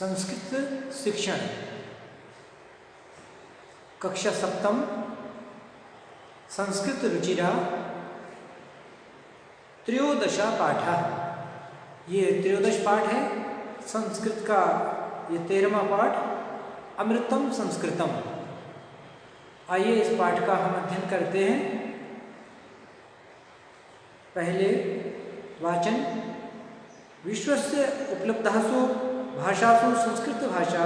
संस्कृत शिक्षण कक्षा सप्तम संस्कृत रुचिरा त्रयोदशा पाठ। ये त्रयोदश पाठ है संस्कृत का। ये 13वां पाठ अमृतम संस्कृतम। आइए इस पाठ का हम अध्ययन करते हैं। पहले वाचन। विश्वस्य उपलब्धासु भाषासु संस्कृत भाषा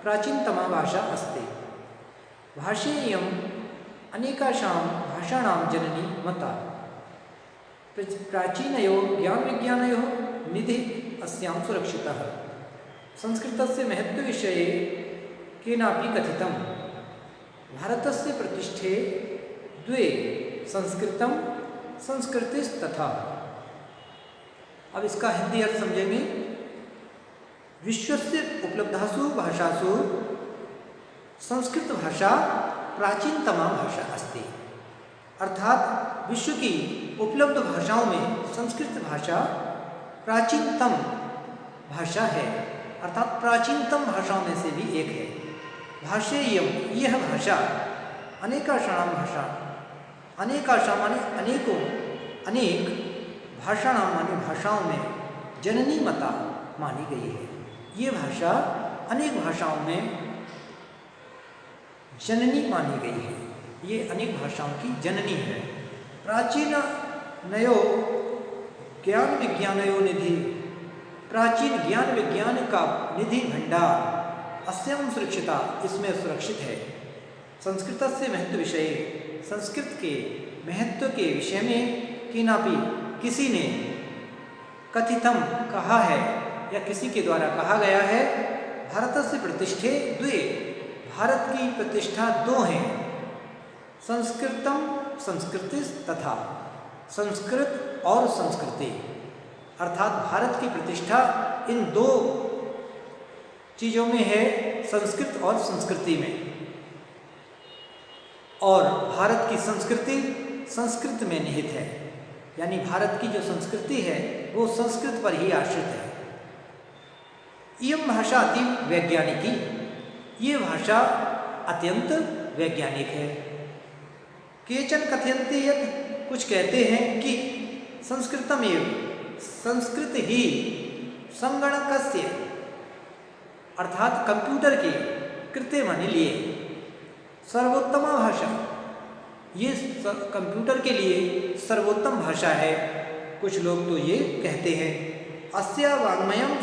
प्राचीनतमा भाषा अस्ति। भाषेयम् अनेकासां भाषाणां जननी मता। प्राचीनयोः ज्ञानविज्ञानयोः निधिः अस्यां सुरक्षितः। संस्कृतस्य महत्त्वविषये केनापि कथितं। भारतस्य प्रतिष्ठे द्वे संस्कृतं संस्कृतिस्तथा। अब इसका हिंदी अर्थ समझेंगे। विश्वस्य उपलब्धासु भाषासु संस्कृत भाषा प्राचीनतमा भाषा अस्ति। अर्थात विश्व की उपलब्ध भाषाओं में संस्कृत भाषा प्राचीनतम भाषा है, अर्थात प्राचीनतम भाषाओं में से भी एक है। भाषेयम यह भाषा अनेकाशां भाषा, अनेकाशां माने अनेकों, अनेक भाषाणां माने भाषाओं में जननी मता मानी गई है। ये भाषा अनेक भाषाओं में जननी मानी गई है। ये अनेक भाषाओं की जननी है। प्राचीन नयो ज्ञान विज्ञानयो निधि। प्राचीन ज्ञान विज्ञान का निधि भंडार अस्यां सुरक्षिता, इसमें सुरक्षित है। संस्कृत से महत्व विषय, संस्कृत के महत्व के विषय में किनापि किसी ने कथितम कहा है या किसी के द्वारा कहा गया है। भारत से प्रतिष्ठे द्वे, भारत की प्रतिष्ठा दो हैं। संस्कृतम संस्कृति तथा, संस्कृत और संस्कृति, अर्थात भारत की प्रतिष्ठा इन दो चीज़ों में है, संस्कृत और संस्कृति में। और भारत की संस्कृति संस्कृत में निहित है, यानी भारत की जो संस्कृति है वो संस्कृत पर ही आश्रित है। इयं भाषा अति वैज्ञानिकी, ये भाषा अत्यंत वैज्ञानिक है। केचन कथयन्ते यत्, कुछ कहते हैं कि संस्कृतमेव, संस्कृत ही संगणकस्य, अर्थात कंप्यूटर के कृत्य माने लिए सर्वोत्तमा भाषा, ये कंप्यूटर के लिए सर्वोत्तम भाषा है। कुछ लोग तो ये कहते हैं। अस्या वाङ्मयम्,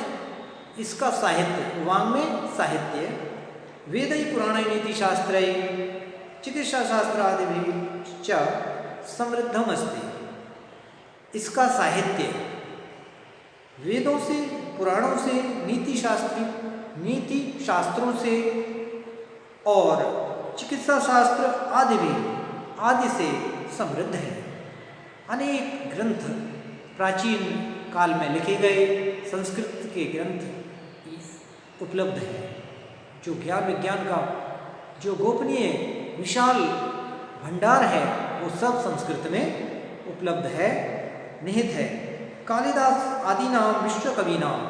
इसका साहित्य, वाङ्मय साहित्य, वेदै पुराणै नीतिशास्त्रै चिकित्साशास्त्र आदि च समृद्धम अस्ति। इसका साहित्य वेदों से, पुराणों से, नीति शास्त्रों से और चिकित्सा शास्त्र आदि से समृद्ध है। अनेक ग्रंथ प्राचीन काल में लिखे गए संस्कृत के ग्रंथ उपलब्ध है। जो ज्ञान विज्ञान का जो गोपनीय विशाल भंडार है वो सब संस्कृत में उपलब्ध है, निहित है। कालिदास आदि नाम विश्वकवि नाम,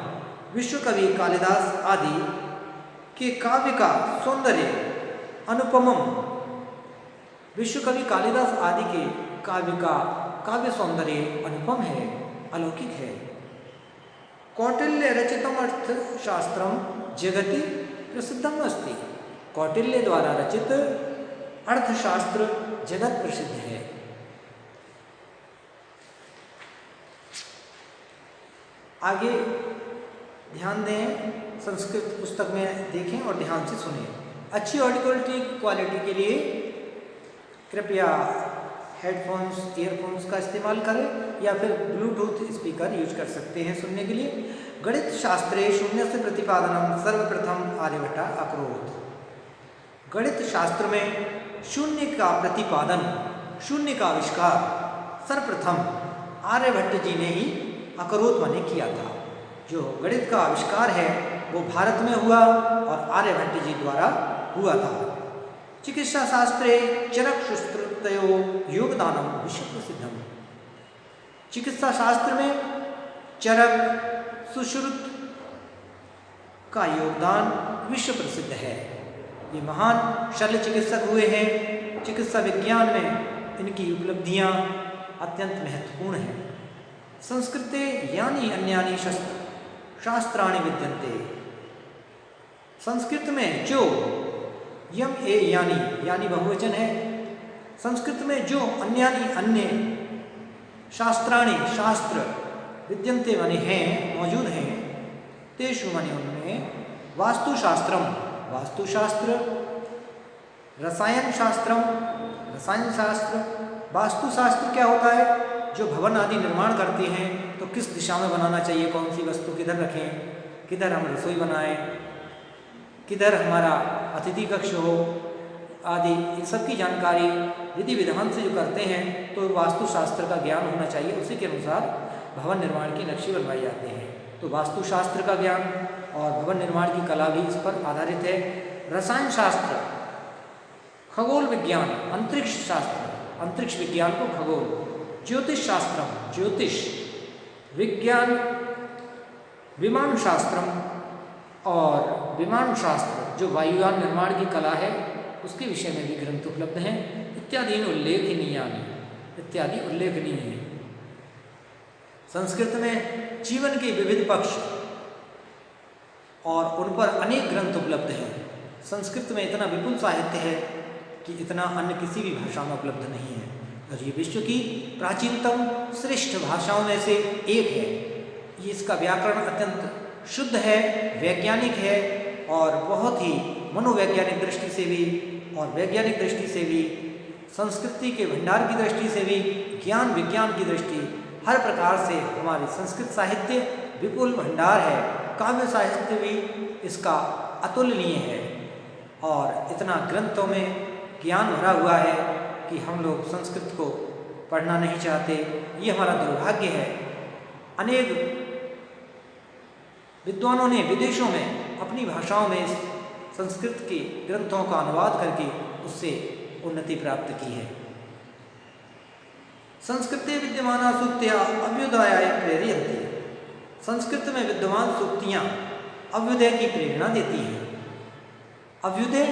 विश्वकवि कालिदास आदि के काव्य का सौंदर्य अनुपमम, विश्वकवि कालिदास आदि के काव्य का काव्य सौंदर्य अनुपम है, अलौकिक है। कौटिल्य रचितम अर्थशास्त्रम जगति प्रसिद्धम अस्ति। कौटिल्य द्वारा रचित अर्थशास्त्र जगत प्रसिद्ध है। आगे ध्यान दें, संस्कृत पुस्तक में देखें और ध्यान से सुनें। अच्छी ऑडियो क्वालिटी के लिए कृपया हेडफोन्स, ईयरफोन्स का इस्तेमाल करें या फिर ब्लूटूथ स्पीकर यूज कर सकते हैं सुनने के लिए। गणित शास्त्रे शून्य से प्रतिपादनम सर्वप्रथम आर्यभट्ट अकरोत्। गणित शास्त्र में शून्य का प्रतिपादन, शून्य का आविष्कार सर्वप्रथम आर्यभट्ट जी ने ही अकरोत् माने किया था। जो गणित का आविष्कार है वो भारत में हुआ और आर्यभट्ट जी द्वारा हुआ था। चिकित्सा शास्त्रे चरकसुश्रुतयो योगदानम विश्व प्रसिद्धम। चिकित्सा शास्त्र में चरक, सुश्रुत का योगदान विश्व प्रसिद्ध है। ये महान शल्य चिकित्सक हुए हैं। चिकित्सा विज्ञान में इनकी उपलब्धियां अत्यंत महत्वपूर्ण हैं। संस्कृते यानी अन्यानि शास्त्राणि विद्यन्ते। संस्कृत में जो यम ए यानी बहुवचन है। संस्कृत में जो अन्यानि अन्य शास्त्राणि शास्त्र विद्यन्ते माने हैं, मौजूद हैं, तेषु माने उनमें वास्तुशास्त्रम वास्तुशास्त्र, रसायन शास्त्रम रसायन शास्त्र। वास्तुशास्त्र क्या होता है? जो भवन आदि निर्माण करते हैं तो किस दिशा में बनाना चाहिए, कौन सी वस्तु किधर रखें, किधर हम रसोई बनाएं, किधर हमारा अतिथि कक्ष हो आदि, इन सब की जानकारी विधि विधान से जो करते हैं तो वास्तुशास्त्र का ज्ञान होना चाहिए। उसी के अनुसार भवन निर्माण की नक्शे बनवाई जाते हैं। तो वास्तुशास्त्र का ज्ञान और भवन निर्माण की कला भी इस पर आधारित है। रसायन शास्त्र, खगोल विज्ञान, अंतरिक्ष शास्त्र, अंतरिक्ष विज्ञान को खगोल, ज्योतिष शास्त्रम ज्योतिष विज्ञान, विमान शास्त्रम और विमान शास्त्र जो वायुयान निर्माण की कला है उसके विषय में भी ग्रंथ उपलब्ध हैं। इत्यादि उल्लेखनीय है। संस्कृत में जीवन के विविध पक्ष और उन पर अनेक ग्रंथ उपलब्ध हैं। संस्कृत में इतना विपुल साहित्य है कि इतना अन्य किसी भी भाषा में उपलब्ध नहीं है और ये विश्व की प्राचीनतम श्रेष्ठ भाषाओं में से एक है। ये इसका व्याकरण अत्यंत शुद्ध है, वैज्ञानिक है और बहुत ही मनोवैज्ञानिक दृष्टि से भी और वैज्ञानिक दृष्टि से भी, संस्कृति के भंडार की दृष्टि से भी, ज्ञान विज्ञान की दृष्टि, हर प्रकार से हमारे संस्कृत साहित्य विपुल भंडार है। काव्य साहित्य भी इसका अतुलनीय है और इतना ग्रंथों में ज्ञान भरा हुआ है कि हम लोग संस्कृत को पढ़ना नहीं चाहते। ये हमारा दुर्भाग्य है। अनेक विद्वानों ने विदेशों में अपनी भाषाओं में संस्कृत के ग्रंथों का अनुवाद करके उससे उन्नति प्राप्त की है। संस्कृते विद्यमाना सूक्त्या अभ्युदयाय प्रेरयन्ति। संस्कृत में विद्यमान सूक्तियाँ अभ्युदय की प्रेरणा देती हैं। अभ्युदय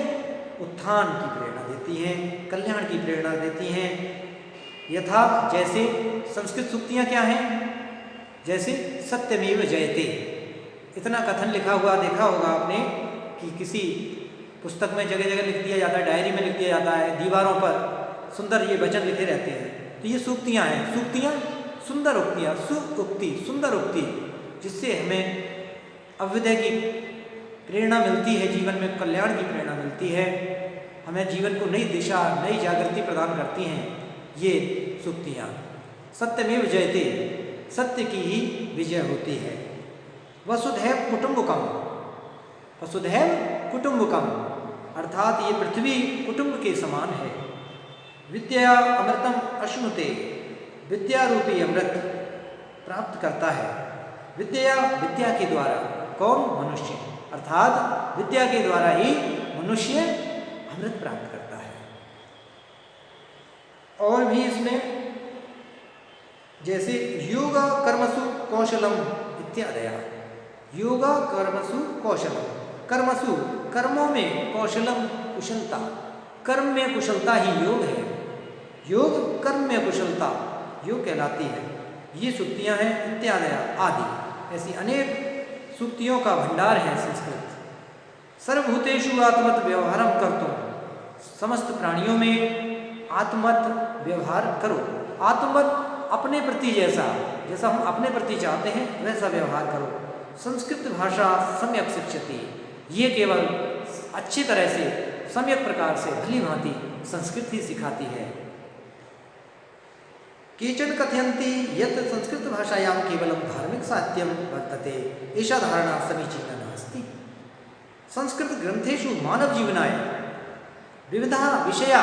उत्थान की प्रेरणा देती हैं, कल्याण की प्रेरणा देती हैं। यथा जैसे संस्कृत सूक्तियाँ क्या हैं? जैसे सत्यमेव जयते, इतना कथन लिखा हुआ देखा होगा आपने कि किसी पुस्तक में जगह जगह लिख दिया जाता है, डायरी में लिख दिया जाता है, दीवारों पर सुंदर ये वचन लिखे रहते हैं। तो ये सूक्तियाँ हैं। सूक्तियाँ सुंदर उक्तियाँ, सुउक्ति, सुंदर उक्ति, जिससे हमें अभ्युदय की प्रेरणा मिलती है, जीवन में कल्याण की प्रेरणा मिलती है, हमें जीवन को नई दिशा, नई जागृति प्रदान करती हैं ये सूक्तियाँ। सत्यमेव जयते, सत्य की ही विजय होती है। वसुधैव कुटुम्बकम, वसुधैव कुटुम्बकम अर्थात ये पृथ्वी कुटुंब के समान है। विद्या अमृतम अश्नुते, विद्या रूपी अमृत प्राप्त करता है। विद्या, विद्या के द्वारा कौन? मनुष्य, अर्थात विद्या के द्वारा ही मनुष्य अमृत प्राप्त करता है। और भी इसमें जैसे योग कर्मसु कौशलम इत्यादया, योग कर्मसु कौशलम, कर्मसु कर्मों में, कौशलम कुशलता, कर्म में कुशलता ही योग है। योग कर्म में कुशलता योग कहलाती है। ये सूक्तियाँ हैं इत्यादया आदि, ऐसी अनेक सूक्तियों का भंडार है संस्कृत। सर्वभूतेषु आत्मत व्यवहारम कर्तुम, समस्त प्राणियों में आत्मत व्यवहार करो। आत्मत अपने प्रति जैसा, जैसा हम अपने प्रति चाहते हैं वैसा व्यवहार करो। संस्कृत भाषा सम्यक शिक्षति, ये केवल अच्छी तरह से सम्यक प्रकार से भली भांति संस्कृत ही सिखाती है। केचन कथयन्ति यत् संस्कृत भाषायां केवलं धार्मिक साहित्यं वर्तते, एषा धारणा समीचीना नास्ति। संस्कृत ग्रंथेषु मानव जीवनाय विविधा विषया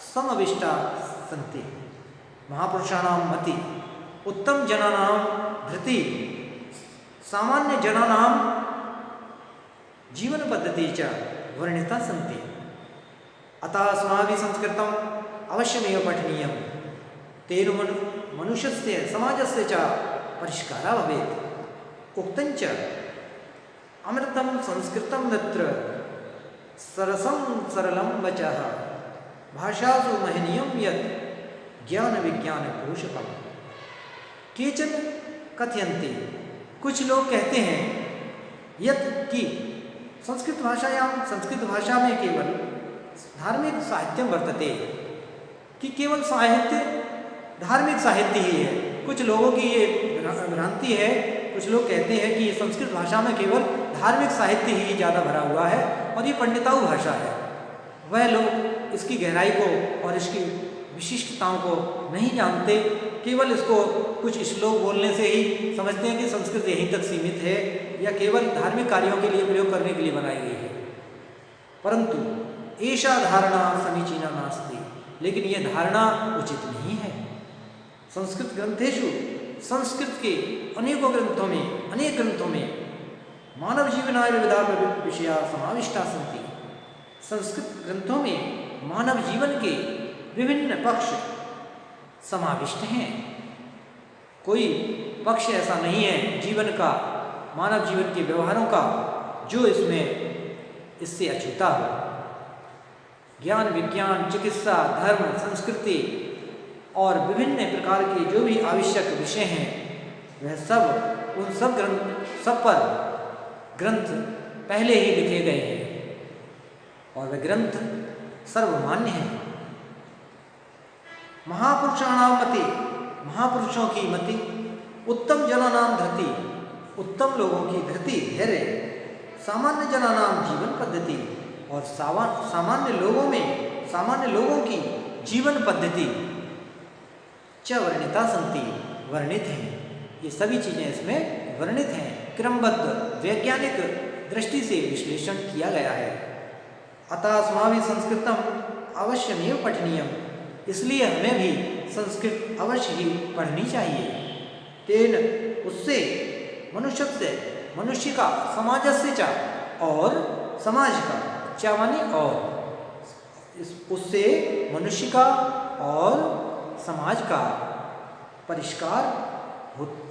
समाविष्टा सन्ति। महापुरुषाणां मति, उत्तम जनानां धृति, सामान्य जनानां जीवन पद्धति च वर्णिता सन्ति। अतः अस्माभिः संस्कृतम् अवश्यमेव पठनीयम्। तेन मनुष्यस्य समाजस्य च परिष्कारः भवेत्। उक्तञ्च अमृतम संस्कृतम मित्र सरसम सरलम वचः भाषासु महनीयम यत् ज्ञान विज्ञान पोषकम। केचन कथयन्ते, कुछ लोग कहते हैं, यत् कि संस्कृत भाषायां, संस्कृत भाषा में केवल धार्मिक साहित्यम वर्तते, कि केवल साहित्य धार्मिक साहित्य ही है। कुछ लोगों की ये भ्रांति है। कुछ लोग कहते हैं कि संस्कृत भाषा में केवल धार्मिक साहित्य ही ज़्यादा भरा हुआ है और ये पंडिताऊ भाषा है। वह लोग इसकी गहराई को और इसकी विशिष्टताओं को नहीं जानते, केवल इसको कुछ श्लोक बोलने से ही समझते हैं कि संस्कृत यहीं तक सीमित है या केवल धार्मिक कार्यों के लिए प्रयोग करने के लिए बनाई गई है। परंतु ऐसा धारणा समीचीना नास्ति, लेकिन यह धारणा उचित नहीं है। संस्कृत ग्रंथेषु, संस्कृत के अनेकों ग्रंथों में, अनेक ग्रंथों में मानव जीवनाय विविधा विषया समाविष्टा सन्ति। संस्कृत ग्रंथों में मानव जीवन के विभिन्न पक्ष समाविष्ट हैं। कोई पक्ष ऐसा नहीं है जीवन का, मानव जीवन के व्यवहारों का, जो इससे अछूता हो। ज्ञान विज्ञान, चिकित्सा, धर्म, संस्कृति और विभिन्न प्रकार के जो भी आवश्यक विषय हैं, वह सब, उन सब पर ग्रंथ पहले ही लिखे गए हैं और वह ग्रंथ सर्वमान्य हैं। महापुरुषाणाम मति, महापुरुषों की मति, उत्तम जनानाम धृति, उत्तम लोगों की धृति धैर्य, सामान्य जनानाम जीवन पद्धति, और सामान्य लोगों की जीवन पद्धति च वर्णिता सन्ति, वर्णित हैं। ये सभी चीज़ें इसमें वर्णित हैं। क्रमबद्ध वैज्ञानिक दृष्टि से विश्लेषण किया गया है। अतः अस्माभिः संस्कृतम अवश्यमेव पठनीयम, इसलिए हमें भी संस्कृत अवश्य ही पढ़नी चाहिए। तेन, उससे मनुष्यस्य, मनुष्य का, समाजस्य च, और समाज का, च माने और, उससे मनुष्य का और समाज का परिष्कार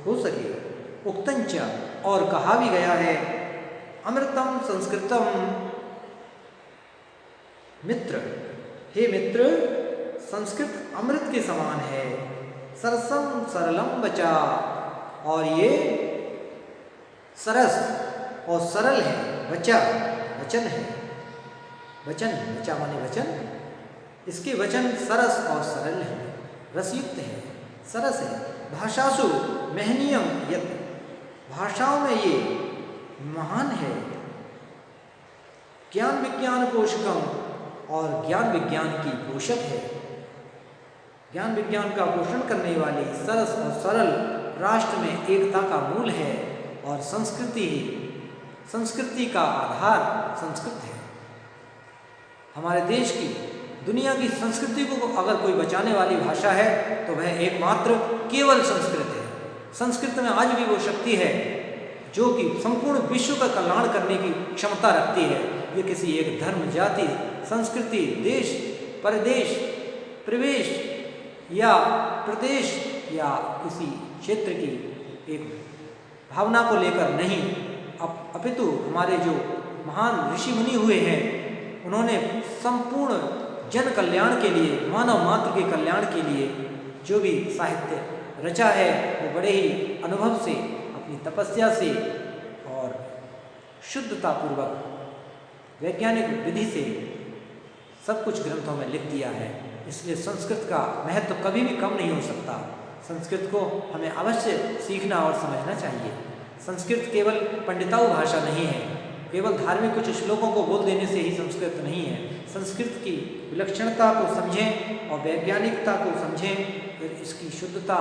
हो सके। उक्तंच, और कहा भी गया है, अमृतम संस्कृतम मित्र, हे मित्र, संस्कृत अमृत के समान है। सरसम सरलम वचा, और ये सरस और सरल है। वचा वचन है, वचन, वचा माने वचन, इसके वचन सरस और सरल है, रसयुक्त है, सरस है। भाषासु महनीयम यत्, भाषाओं में ये महान है। ज्ञान विज्ञान पोषकम, और ज्ञान विज्ञान की पोषक है। ज्ञान विज्ञान का पोषण करने वाली सरस और सरल राष्ट्र में एकता का मूल है। और संस्कृति का आधार संस्कृत है। हमारे देश की, दुनिया की संस्कृति को अगर कोई बचाने वाली भाषा है तो वह एकमात्र केवल संस्कृत है। संस्कृत में आज भी वो शक्ति है जो कि संपूर्ण विश्व का कल्याण करने की क्षमता रखती है। ये किसी एक धर्म, जाति, संस्कृति, देश, परदेश, प्रवेश या प्रदेश या किसी क्षेत्र की एक भावना को लेकर नहीं, अपितु हमारे जो महान ऋषि मुनि हुए हैं, उन्होंने संपूर्ण जन कल्याण के लिए, मानव मात्र के कल्याण के लिए जो भी साहित्य रचा है, वो बड़े ही अनुभव से, अपनी तपस्या से और शुद्धतापूर्वक वैज्ञानिक विधि से सब कुछ ग्रंथों में लिख दिया है। इसलिए संस्कृत का महत्व कभी भी कम नहीं हो सकता। संस्कृत को हमें अवश्य सीखना और समझना चाहिए। संस्कृत केवल पंडिताऊ भाषा नहीं है, केवल धार्मिक कुछ श्लोकों को बोल देने से ही संस्कृत नहीं है। संस्कृत की विलक्षणता को समझें और वैज्ञानिकता को समझें, फिर इसकी शुद्धता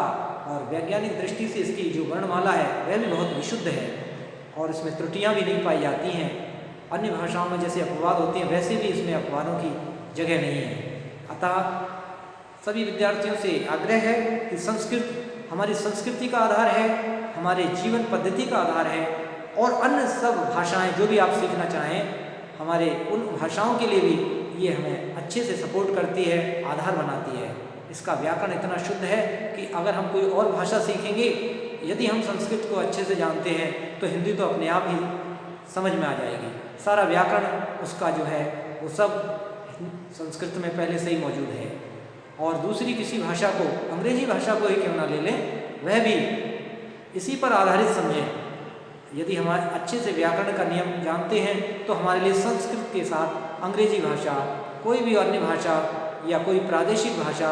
और वैज्ञानिक दृष्टि से इसकी जो वर्णमाला है वह भी बहुत विशुद्ध है और इसमें त्रुटियां भी नहीं पाई जाती हैं। अन्य भाषाओं में जैसे अपवाद होते हैं वैसे भी इसमें अपवादों की जगह नहीं है। अतः सभी विद्यार्थियों से आग्रह है कि संस्कृत हमारी संस्कृति का आधार है, हमारे जीवन पद्धति का आधार है और अन्य सब भाषाएं जो भी आप सीखना चाहें, हमारे उन भाषाओं के लिए भी ये हमें अच्छे से सपोर्ट करती है, आधार बनाती है। इसका व्याकरण इतना शुद्ध है कि अगर हम कोई और भाषा सीखेंगे, यदि हम संस्कृत को अच्छे से जानते हैं तो हिंदी तो अपने आप ही समझ में आ जाएगी। सारा व्याकरण उसका जो है वो सब संस्कृत में पहले से ही मौजूद है। और दूसरी किसी भाषा को, अंग्रेजी भाषा को ही क्यों ना ले लें, वह भी इसी पर आधारित समझें। यदि हम अच्छे से व्याकरण का नियम जानते हैं तो हमारे लिए संस्कृत के साथ अंग्रेजी भाषा, कोई भी अन्य भाषा या कोई प्रादेशिक भाषा,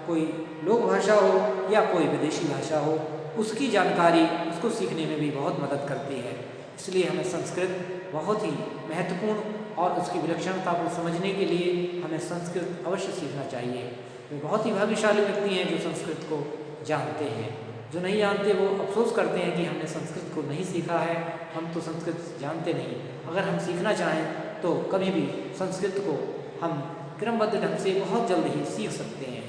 कोई लोक भाषा हो या कोई विदेशी भाषा हो, उसकी जानकारी उसको सीखने में भी बहुत मदद करती है। इसलिए हमें संस्कृत बहुत ही महत्वपूर्ण और उसकी विलक्षणता को समझने के लिए हमें संस्कृत अवश्य सीखना चाहिए। वे बहुत ही भाग्यशाली व्यक्ति हैं जो संस्कृत को जानते हैं। जो नहीं जानते वो अफसोस करते हैं कि हमने संस्कृत को नहीं सीखा है, हम तो संस्कृत जानते नहीं। अगर हम सीखना चाहें तो कभी भी संस्कृत को हम क्रमबद्ध ढंग से बहुत जल्द ही सीख सकते हैं।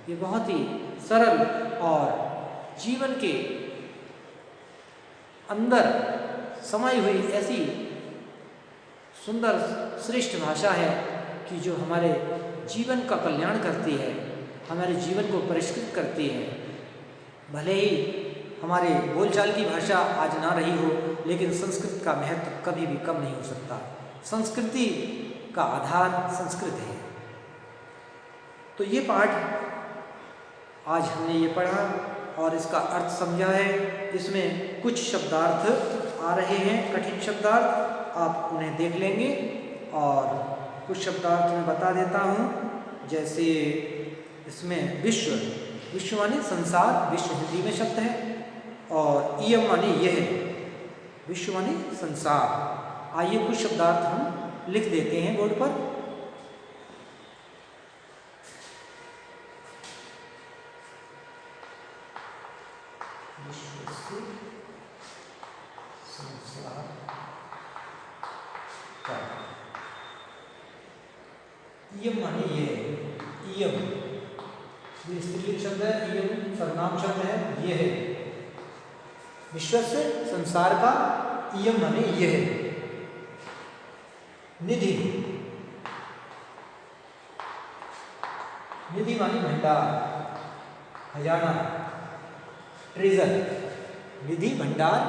ये बहुत ही सरल और जीवन के अंदर समाई हुई ऐसी सुंदर श्रेष्ठ भाषा है कि जो हमारे जीवन का कल्याण करती है, हमारे जीवन को परिष्कृत करती है। भले ही हमारे बोलचाल की भाषा आज ना रही हो, लेकिन संस्कृत का महत्व कभी भी कम नहीं हो सकता। संस्कृति का आधार संस्कृत है। तो ये पाठ आज हमने ये पढ़ा और इसका अर्थ समझा है। इसमें कुछ शब्दार्थ आ रहे हैं, कठिन शब्दार्थ, आप उन्हें देख लेंगे। और कुछ शब्दार्थ मैं बता देता हूँ, जैसे इसमें विश्व, विश्व माने संसार, विश्व हिंदी में शब्द है, और इयम माने यह, विश्व माने संसार। आइए कुछ शब्दार्थ हम लिख देते हैं बोर्ड पर। इयम माने ये, इयम ये स्त्रीलिंग शब्द है, इयम सर्वनाम शब्द है, ये है विश्व से संसार का, इयम माने ये है। निधि, निधि माने भंडार, खजाना, ट्रेजर, निधि भंडार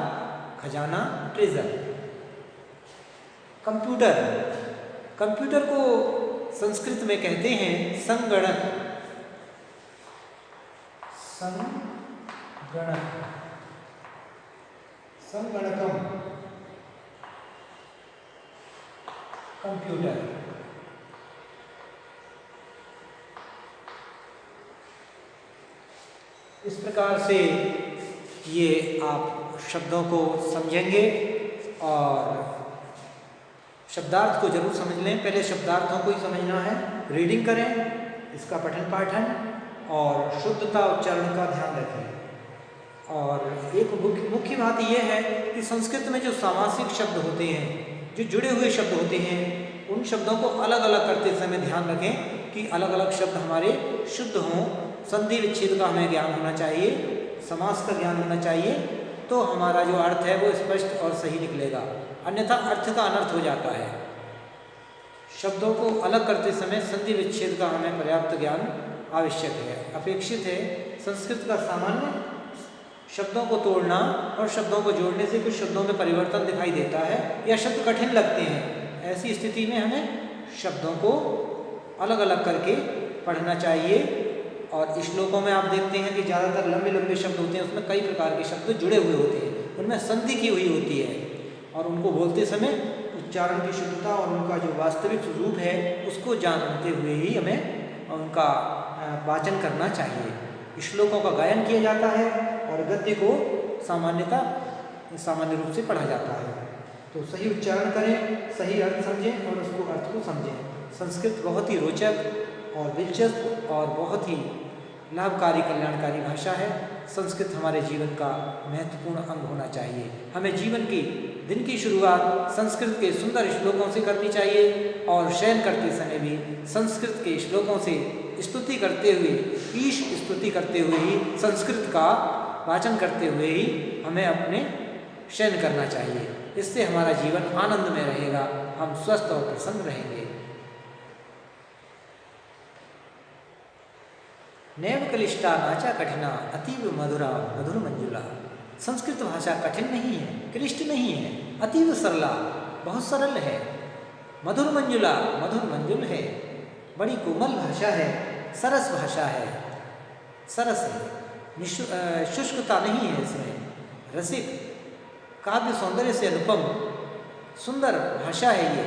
खजाना ट्रेजर। कंप्यूटर, कंप्यूटर को संस्कृत में कहते हैं संगणक, संगणक, संगणकम, कंप्यूटर। इस प्रकार से ये आप शब्दों को समझेंगे और शब्दार्थ को जरूर समझ लें। पहले शब्दार्थों को ही समझना है, रीडिंग करें, इसका पठन पाठन और शुद्धता उच्चारण का ध्यान रखें। और एक मुख्य बात यह है कि संस्कृत में जो सामासिक शब्द होते हैं, जो जुड़े हुए शब्द होते हैं, उन शब्दों को अलग अलग करते समय ध्यान रखें कि अलग अलग शब्द हमारे शुद्ध हों। संधि विच्छेद का हमें ज्ञान होना चाहिए, समास का ज्ञान होना चाहिए, तो हमारा जो अर्थ है वो स्पष्ट और सही निकलेगा। अन्यथा अर्थ का अनर्थ हो जाता है। शब्दों को अलग करते समय संधि विच्छेद का हमें पर्याप्त ज्ञान आवश्यक है, अपेक्षित है। संस्कृत का सामान्य शब्दों को तोड़ना और शब्दों को जोड़ने से कुछ शब्दों में परिवर्तन दिखाई देता है या शब्द कठिन लगते हैं। ऐसी स्थिति में हमें शब्दों को अलग अलग करके पढ़ना चाहिए। और श्लोकों में आप देखते हैं कि ज़्यादातर लंबे लंबे शब्द होते हैं, उसमें कई प्रकार के शब्द जुड़े हुए होते हैं, उनमें संधि की हुई होती है और उनको बोलते समय उच्चारण की शुद्धता और उनका जो वास्तविक रूप है उसको जानते हुए ही हमें उनका वाचन करना चाहिए। श्लोकों का गायन किया जाता है और गद्य को सामान्य रूप से पढ़ा जाता है। तो सही उच्चारण करें, सही अर्थ समझें और उसको अर्थ को समझें। संस्कृत बहुत ही रोचक और दिलचस्प और बहुत ही लाभकारी कल्याणकारी भाषा है। संस्कृत हमारे जीवन का महत्वपूर्ण अंग होना चाहिए। हमें जीवन की दिन की शुरुआत संस्कृत के सुंदर श्लोकों से करनी चाहिए और शयन करते समय भी संस्कृत के श्लोकों से स्तुति करते हुए, ईश स्तुति करते हुए ही, संस्कृत का वाचन करते हुए ही हमें अपने शयन करना चाहिए। इससे हमारा जीवन आनंद में रहेगा, हम स्वस्थ और प्रसन्न रहेंगे। नैव कलिष्टा नाचा कठिना अतीव मधुरा मधुर मंजुला। संस्कृत भाषा कठिन नहीं है, क्लिष्ट नहीं है, अतीव सरला, बहुत सरल है। मधुर मंजुला, मधुर मंजुल है। बड़ी कोमल भाषा है, सरस भाषा है, सरस है, शुष्कता नहीं है इसमें, रसिक, काव्य सौंदर्य से अनुपम, सुंदर भाषा है ये।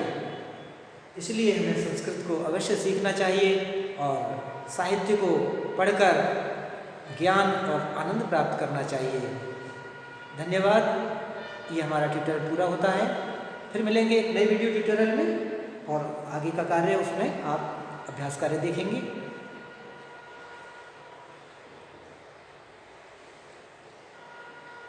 इसलिए हमें संस्कृत को अवश्य सीखना चाहिए और साहित्य को पढ़कर ज्ञान और आनंद प्राप्त करना चाहिए। धन्यवाद। ये हमारा ट्यूटोरियल पूरा होता है। फिर मिलेंगे एक नए वीडियो ट्यूटोरियल में और आगे का कार्य उसमें आप अभ्यास कार्य देखेंगे।